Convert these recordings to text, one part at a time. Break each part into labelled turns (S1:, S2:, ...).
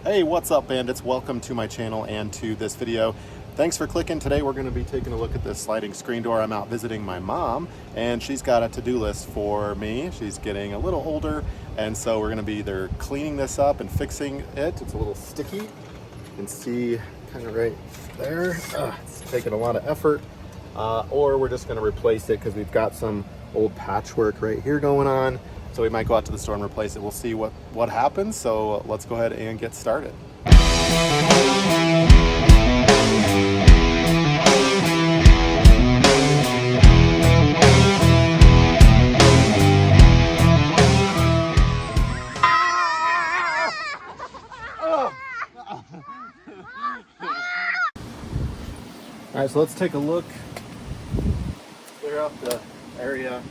S1: Hey, what's up, bandits? Welcome to my channel and to this video. Thanks for clicking. Today we're going to be taking a look at this sliding screen door. I'm out visiting my mom and she's got a to-do list for me. She's getting a little older, and so we're going to be either cleaning this up and fixing it. It's a little sticky. You can see kind of right there. It's taking a lot of effort. Or we're just going to replace it because we've got some old patchwork right here going on. So we might go out to the store and replace it. We'll see what happens. So let's go ahead and get started. All right, so let's take a look, clear out the area,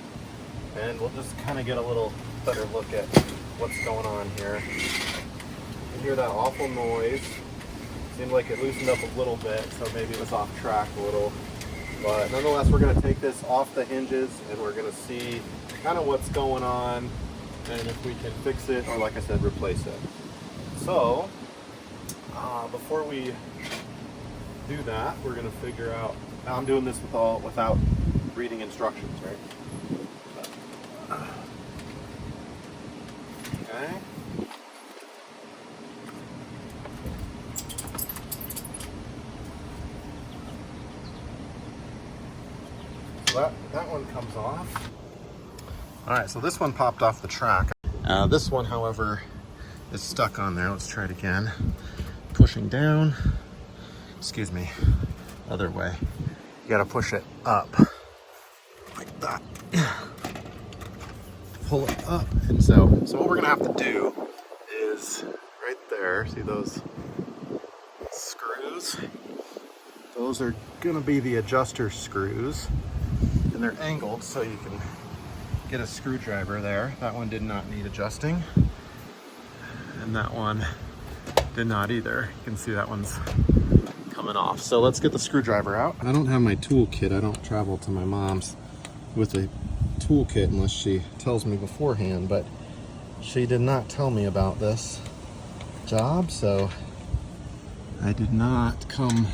S1: and we'll just kind of get a little better look at what's going on here. You hear that awful noise. Seemed like it loosened up a little bit, so maybe it was off track a little. But nonetheless, we're going to take this off the hinges and we're going to see kind of what's going on and if we can fix it or, like I said, replace it. So before we do that, we're going to figure out, I'm doing this without reading instructions, right? Okay. So that one comes off. All right, so this one popped off the track. This one, however, is stuck on there. Let's try it again. Pushing down. Excuse me, other way. You gotta push it up like that. Pull it up. And so what we're gonna have to do is right there, see those screws? Those are gonna be the adjuster screws, and they're angled so you can get a screwdriver there. That one did not need adjusting, and that one did not either. You can see that one's coming off. So let's get the screwdriver out. I don't have my toolkit. I don't travel to my mom's with a toolkit unless she tells me beforehand, but she did not tell me about this job, so I did not come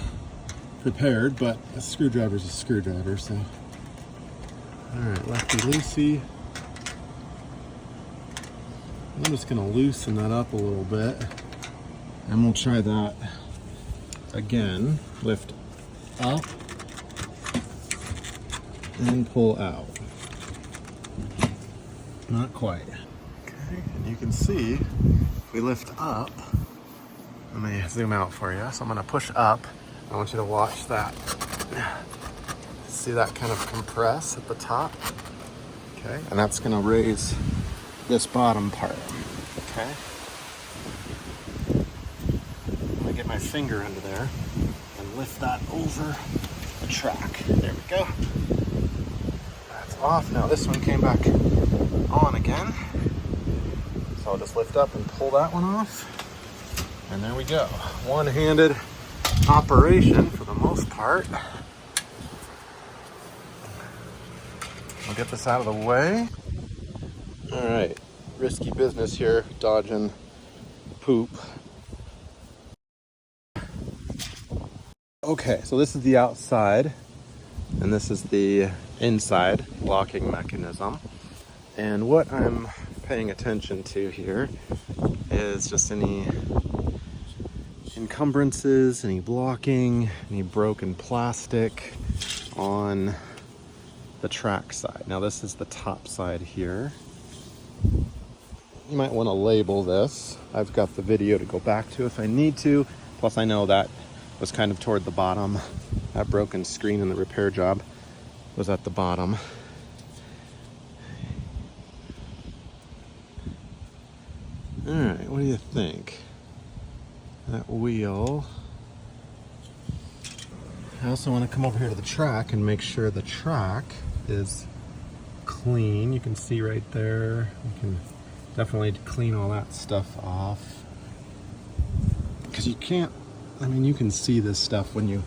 S1: prepared, but a screwdriver's a screwdriver, so. All right, lefty loosey. I'm just gonna loosen that up a little bit, and we'll try that again. Lift up and pull out. Not quite. Okay, and you can see if we lift up, let me zoom out for you. So I'm gonna push up. I want you to watch that. See that kind of compress at the top? Okay, and that's gonna raise this bottom part. Okay. Get my finger under there and lift that over the track. There we go. That's off. Now this one came back on again. So I'll just lift up and pull that one off. And there we go. One-handed operation for the most part. I'll get this out of the way. All right, risky business here, dodging poop. Okay, so this is the outside, and this is the inside locking mechanism. And what I'm paying attention to here is just any encumbrances, any blocking, any broken plastic on the track side. Now this is the top side here. You might want to label this. I've got the video to go back to if I need to. Plus I know that was kind of toward the bottom. That broken screen in the repair job was at the bottom. All right, what do you think? That wheel. I also want to come over here to the track and make sure the track is clean. You can see right there. You can definitely clean all that stuff off. Because you can't, I mean, you can see this stuff when you,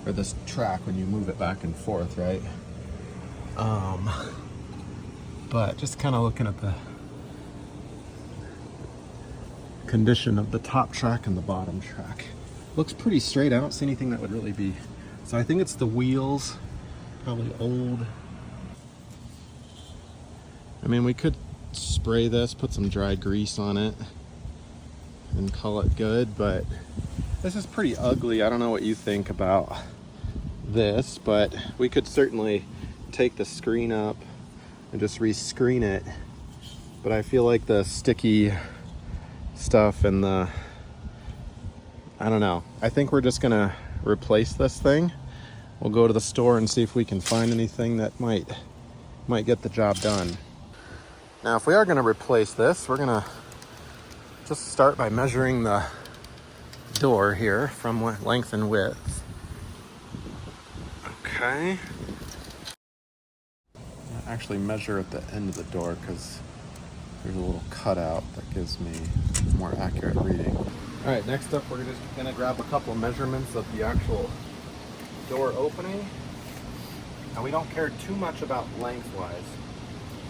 S1: or this track when you move it back and forth, right? But just kind of looking at the condition of the top track and the bottom track. Looks pretty straight. I don't see anything that would really be, so I think it's the wheels, probably old. I mean, we could spray this, put some dry grease on it and call it good, but this is pretty ugly. I don't know what you think about this, but we could certainly take the screen up and just re-screen it. But I feel like the sticky stuff and the, I don't know. I think we're just gonna replace this thing. We'll go to the store and see if we can find anything that might get the job done. Now, if we are gonna replace this, we're gonna just start by measuring the door here from length and width. Okay. I actually measure at the end of the door because there's a little cutout that gives me a more accurate reading. All right, next up, we're just gonna grab a couple of measurements of the actual door opening. Now, we don't care too much about lengthwise,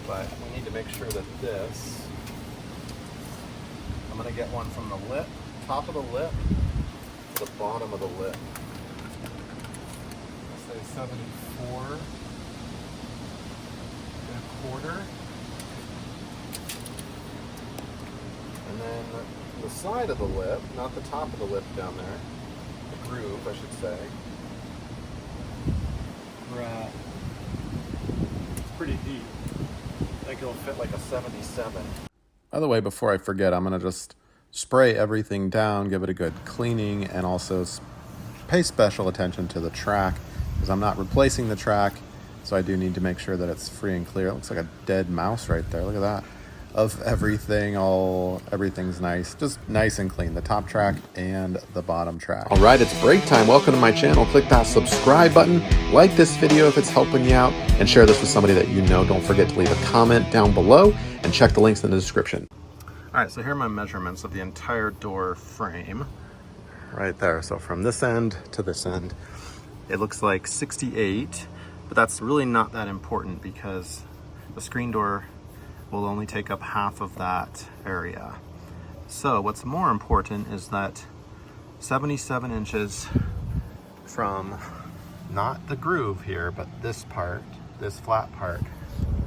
S1: but we need to make sure that this, I'm gonna get one from the lip, top of the lip, to the bottom of the lip. Let's say 74 and 1/4. And then the side of the lip, not the top of the lip down there, the groove, I should say. It's pretty deep. I think it'll fit like a 77. By the way, before I forget, I'm gonna just spray everything down, give it a good cleaning, and also pay special attention to the track, because I'm not replacing the track, so I do need to make sure that it's free and clear. It looks like a dead mouse right there. Look at that. Of everything, everything's nice, just nice and clean, the top track and the bottom track. All right, it's break time. Welcome to my channel. Click that subscribe button, like this video if it's helping you out, and share this with somebody that you know. Don't forget to leave a comment down below and check the links in the description. All right, so here are my measurements of the entire door frame right there. So from this end to this end, it looks like 68, but that's really not that important because the screen door will only take up half of that area. So what's more important is that 77 inches from not the groove here, but this part, this flat part,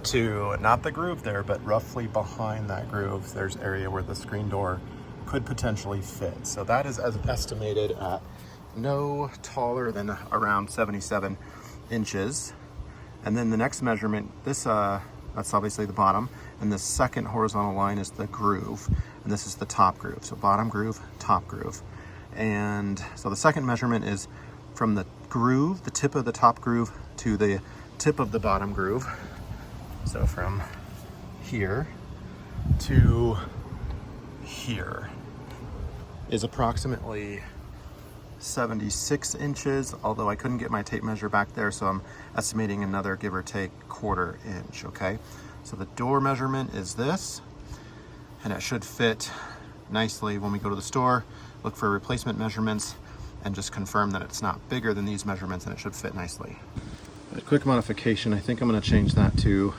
S1: to not the groove there, but roughly behind that groove, there's area where the screen door could potentially fit. So that is as estimated at no taller than around 77 inches. And then the next measurement, this that's obviously the bottom, and the second horizontal line is the groove, and this is the top groove. So bottom groove, top groove. And so the second measurement is from the groove, the tip of the top groove, to the tip of the bottom groove. So from here to here is approximately 76 inches, although I couldn't get my tape measure back there, so I'm estimating another give or take 1/4 inch, okay? So the door measurement is this, and it should fit nicely when we go to the store, look for replacement measurements, and just confirm that it's not bigger than these measurements, and it should fit nicely. A quick modification, I think I'm gonna change that to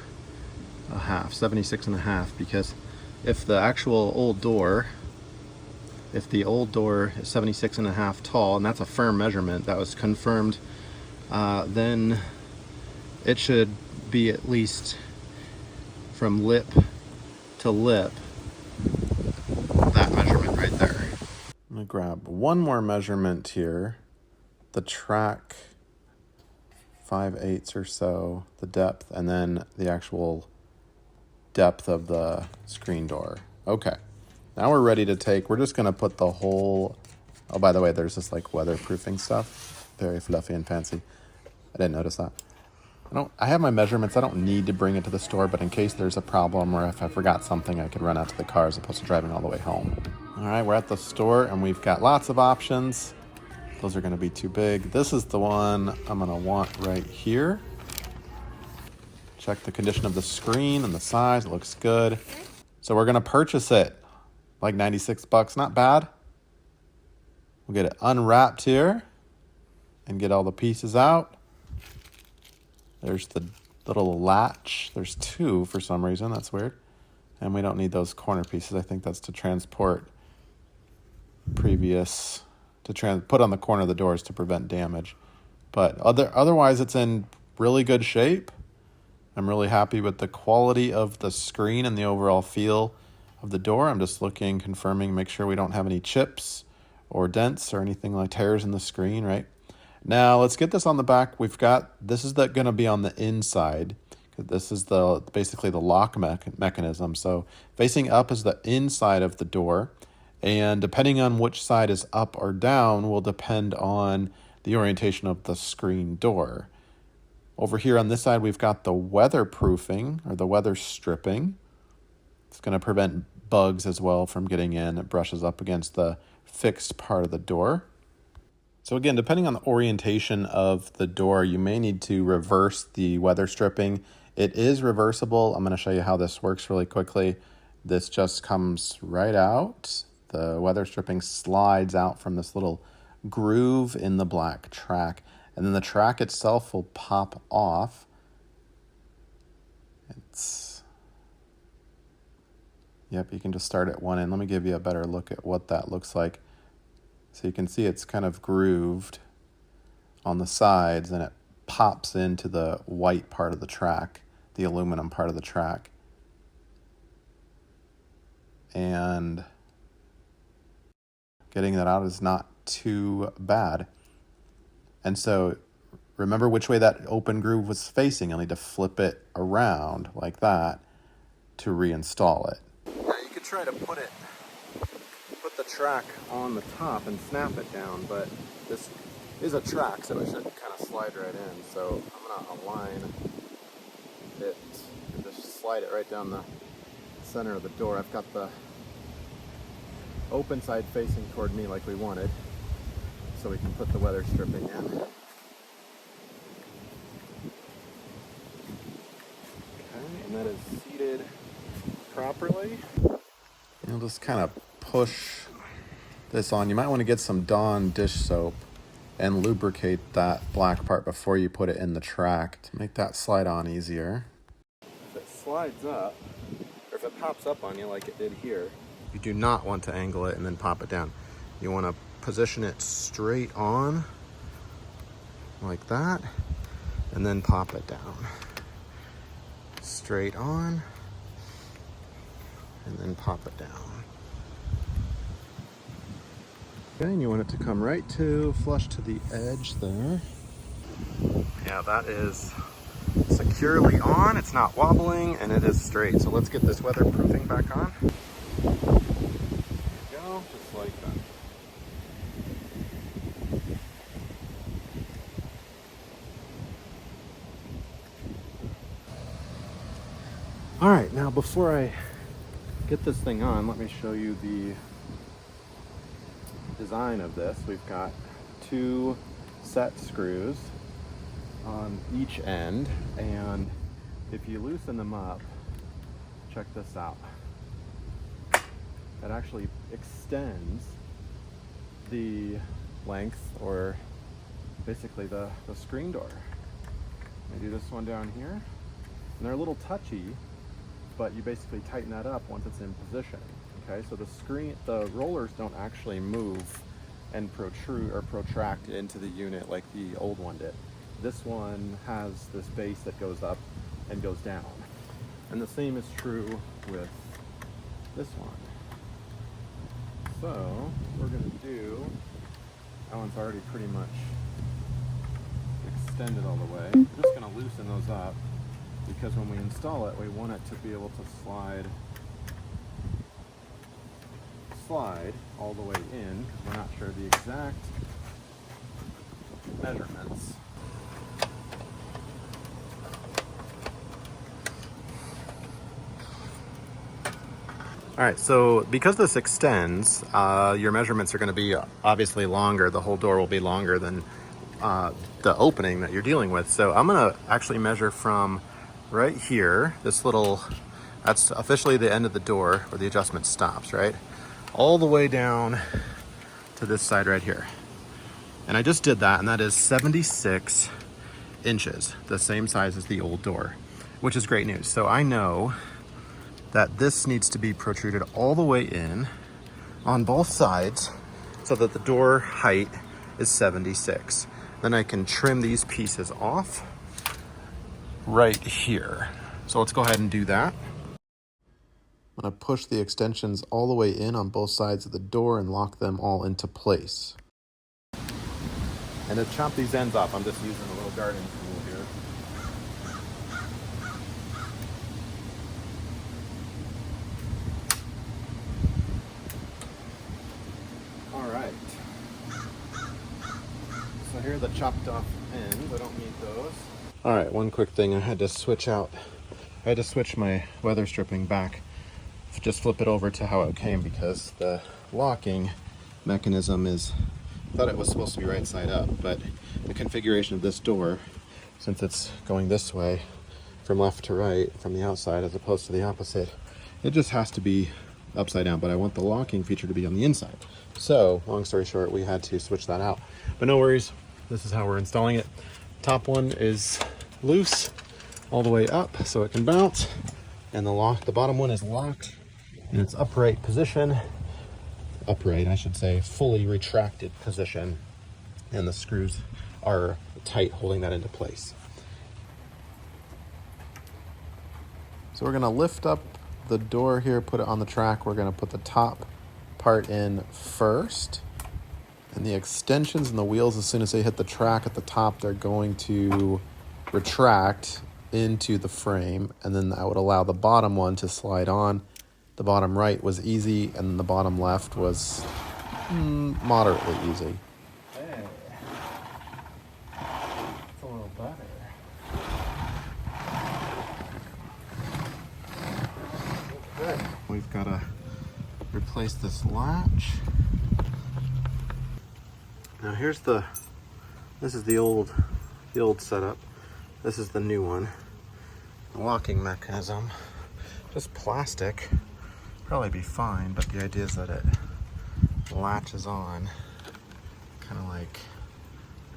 S1: a half, 76.5, because if the actual old door, if the old door is 76.5 tall, and that's a firm measurement, that was confirmed, then it should be at least from lip to lip, that measurement right there. I'm gonna grab one more measurement here. The track, 5/8 or so, the depth, and then the actual depth of the screen door. Okay. Now we're ready to take, we're just gonna put the whole, oh, by the way, there's this like weatherproofing stuff, very fluffy and fancy. I didn't notice that. I have my measurements. I don't need to bring it to the store, but in case there's a problem or if I forgot something, I could run out to the car as opposed to driving all the way home. All right, we're at the store and we've got lots of options. Those are gonna be too big. This is the one I'm gonna want right here. Check the condition of the screen and the size, it looks good. So we're gonna purchase it. Like 96 bucks, not bad. We'll get it unwrapped here and get all the pieces out. There's the little latch. There's two for some reason, that's weird. And we don't need those corner pieces. I think that's to transport previous to put on the corner of the doors to prevent damage. But otherwise, it's in really good shape. I'm really happy with the quality of the screen and the overall feel of the door. I'm just looking, confirming, make sure we don't have any chips or dents or anything like tears in the screen, right? Now let's get this on the back. This is going to be on the inside. This is basically the lock mechanism. So facing up is the inside of the door. And depending on which side is up or down will depend on the orientation of the screen door. Over here on this side, we've got the weatherproofing or the weather stripping. It's going to prevent bugs as well from getting in. It brushes up against the fixed part of the door. So again, depending on the orientation of the door, you may need to reverse the weather stripping. It is reversible. I'm going to show you how this works really quickly. This just comes right out. The weather stripping slides out from this little groove in the black track, and then the track itself will pop off. Yep, you can just start at one end. Let me give you a better look at what that looks like. So you can see it's kind of grooved on the sides, and it pops into the white part of the track, the aluminum part of the track. And getting that out is not too bad. And so remember which way that open groove was facing. You'll need to flip it around like that to reinstall it. Now you could try to put the track on the top and snap it down, but this is a track, so it should kind of slide right in. So I'm going to align it and just slide it right down the center of the door. I've got the open side facing toward me like we wanted, so we can put the weather stripping in. Okay, and that is seated properly. You'll just kind of push this on. You might want to get some Dawn dish soap and lubricate that black part before you put it in the track to make that slide on easier. If it slides up, or if it pops up on you like it did here, you do not want to angle it and then pop it down. You want to position it straight on like that and then pop it down. Straight on and then pop it down. Okay, and you want it to come right to flush to the edge there. Yeah, that is securely on. It's not wobbling and it is straight. So let's get this weatherproofing back on. There you go, just like that. All right, now before I get this thing on, let me show you the design of this. We've got 2 set screws on each end, and if you loosen them up, check this out. It actually extends the length, or basically the screen door. I do this one down here, and they're a little touchy, but you basically tighten that up once it's in position. Okay, so the rollers don't actually move and protrude or protract into the unit like the old one did. This one has this base that goes up and goes down. And the same is true with this one. So what we're gonna do, that one's already pretty much extended all the way. I'm just gonna loosen those up because when we install it, we want it to be able to slide all the way in, because we're not sure the exact measurements. All right, so because this extends, your measurements are going to be obviously longer. The whole door will be longer than the opening that you're dealing with. So I'm going to actually measure from right here, that's officially the end of the door where the adjustment stops, right? All the way down to this side right here. And I just did that, and that is 76 inches, the same size as the old door, which is great news. So I know that this needs to be protruded all the way in on both sides so that the door height is 76. Then I can trim these pieces off right here. So let's go ahead and do that. I'm going to push the extensions all the way in on both sides of the door and lock them all into place. And to chop these ends off, I'm just using a little garden tool here. All right. So here are the chopped off ends. I don't need those. All right, one quick thing. I had to switch my weather stripping back. Just flip it over to how it came because the locking mechanism is, I thought it was supposed to be right side up, but the configuration of this door, since it's going this way from left to right from the outside as opposed to the opposite, it just has to be upside down, but I want the locking feature to be on the inside. So long story short, we had to switch that out, but no worries. This is how we're installing it. Top one is loose all the way up so it can bounce, and the bottom one is locked in its upright position. Upright, I should say, fully retracted position, and the screws are tight holding that into place. So we're gonna lift up the door here, put it on the track. We're gonna put the top part in first, and the extensions and the wheels, as soon as they hit the track at the top, they're going to retract into the frame, and then that would allow the bottom one to slide on. The bottom right was easy, and the bottom left was moderately easy. Hey, it's a little better. Okay. We've got to replace this latch. Now this is the old setup. This is the new one. The locking mechanism, just plastic. Probably be fine, but the idea is that it latches on kind of like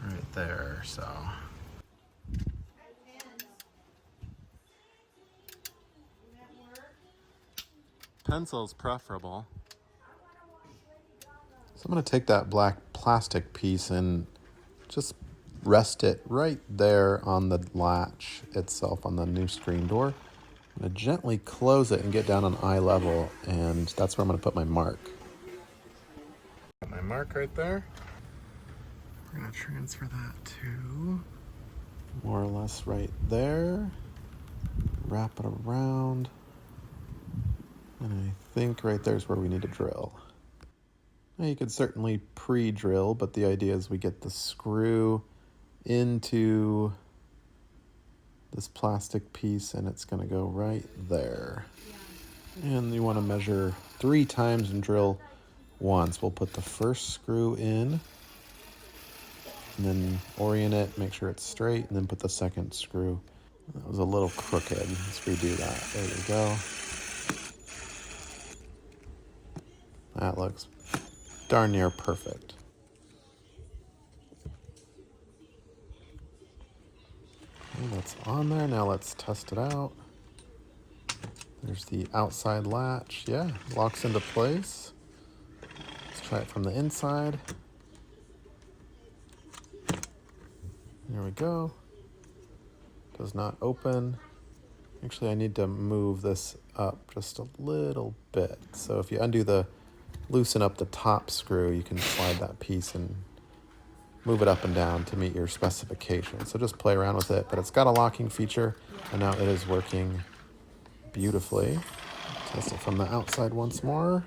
S1: right there, so. Pencil's preferable. So I'm going to take that black plastic piece and just rest it right there on the latch itself on the new screen door. I'm going to gently close it and get down on eye level, and that's where I'm going to put my mark. Got my mark right there. We're going to transfer that to more or less right there. Wrap it around. And I think right there is where we need to drill. Now you could certainly pre-drill, but the idea is we get the screw into this plastic piece, and it's going to go right there. And you want to measure 3 times and drill once. We'll put the first screw in, and then orient it, make sure it's straight, and then put the second screw. That was a little crooked. Let's redo that. There you go. That looks darn near perfect. And that's on there. Now let's test it out. There's the outside latch. Yeah, locks into place. Let's try it from the inside. There we go. Does not open. Actually, I need to move this up just a little bit. So if you loosen up the top screw, you can slide that piece and move it up and down to meet your specifications. So just play around with it, but it's got a locking feature, and now it is working beautifully. Test it from the outside once more.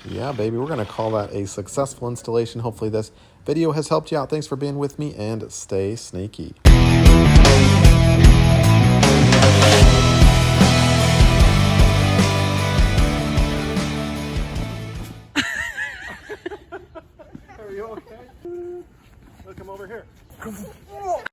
S1: Yeah, baby, we're gonna call that a successful installation. Hopefully this video has helped you out. Thanks for being with me, and stay sneaky.